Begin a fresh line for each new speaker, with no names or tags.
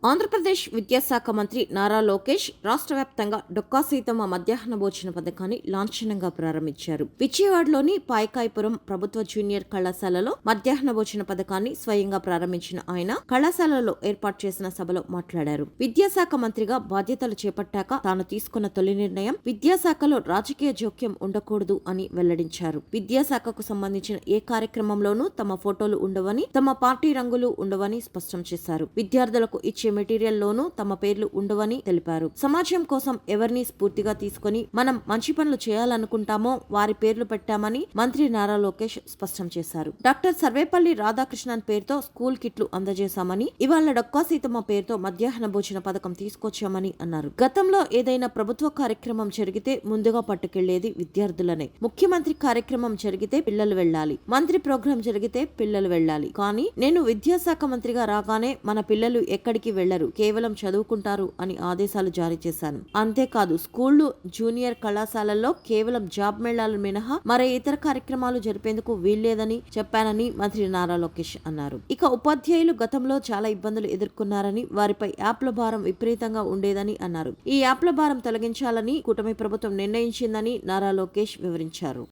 ఆంధ్రప్రదేశ్ విద్యాశాఖ మంత్రి నారా లోకేష్ రాష్ట్ర వ్యాప్తంగా డొక్కా సీతమ్మ మధ్యాహ్న భోజన పథకాన్ని లాంఛనంగా ప్రారంభించారు. విజయవాడలోని పాయకాయపురం ప్రభుత్వ జూనియర్ కళాశాలలో మధ్యాహ్న భోజన పథకాన్ని స్వయంగా ప్రారంభించిన ఆయన కళాశాలలో ఏర్పాటు చేసిన సభలో మాట్లాడారు. విద్యాశాఖ మంత్రిగా బాధ్యతలు చేపట్టాక తాను తీసుకున్న తొలి నిర్ణయం విద్యాశాఖలో రాజకీయ జోక్యం ఉండకూడదు అని వెల్లడించారు. విద్యాశాఖకు సంబంధించిన ఏ కార్యక్రమంలోనూ తమ ఫోటోలు ఉండవని, తమ పార్టీ రంగులు ఉండవని స్పష్టం చేశారు. విద్యార్థులకు ఇచ్చే మెటీరియల్ లోనూ తమ పేర్లు ఉండవని తెలిపారు. సమాజం కోసం ఎవరిని స్ఫూర్తిగా తీసుకుని మనం మంచి పనులు చేయాలనుకుంటామో వారి పేర్లు పెట్టామని మంత్రి నారా లోకేష్ స్పష్టం చేశారు. డాక్టర్ సర్వేపల్లి రాధాకృష్ణన్ పేరుతో స్కూల్ కిట్లు అందజేశామని, ఇవాళ డొక్కా సీతమ్మ పేరుతో మధ్యాహ్న భోజన పథకం తీసుకొచ్చామని అన్నారు. గతంలో ఏదైనా ప్రభుత్వ కార్యక్రమం జరిగితే ముందుగా పట్టుకెళ్లేది విద్యార్థులనే. ముఖ్యమంత్రి కార్యక్రమం జరిగితే పిల్లలు వెళ్లాలి, మంత్రి ప్రోగ్రాం జరిగితే పిల్లలు వెళ్లాలి. కానీ నేను విద్యాశాఖ మంత్రిగా రాగానే మన పిల్లలు ఎక్కడికి వెళ్లరు, కేవలం చదువుకుంటారు అని ఆదేశాలు జారీ చేశాను. అంతేకాదు స్కూళ్లు, జూనియర్ కళాశాలల్లో కేవలం జాబ్ మేళాలు మినహా మరే ఇతర కార్యక్రమాలు జరిపేందుకు వీల్లేదని చెప్పానని మంత్రి నారా లోకేష్ అన్నారు. ఇక ఉపాధ్యాయులు గతంలో చాలా ఇబ్బందులు ఎదుర్కొన్నారని, వారిపై యాప్ల భారం విపరీతంగా ఉండేదని అన్నారు. ఈ యాప్ల భారం తొలగించాలని కూటమి ప్రభుత్వం నిర్ణయించిందని నారా లోకేష్ వివరించారు.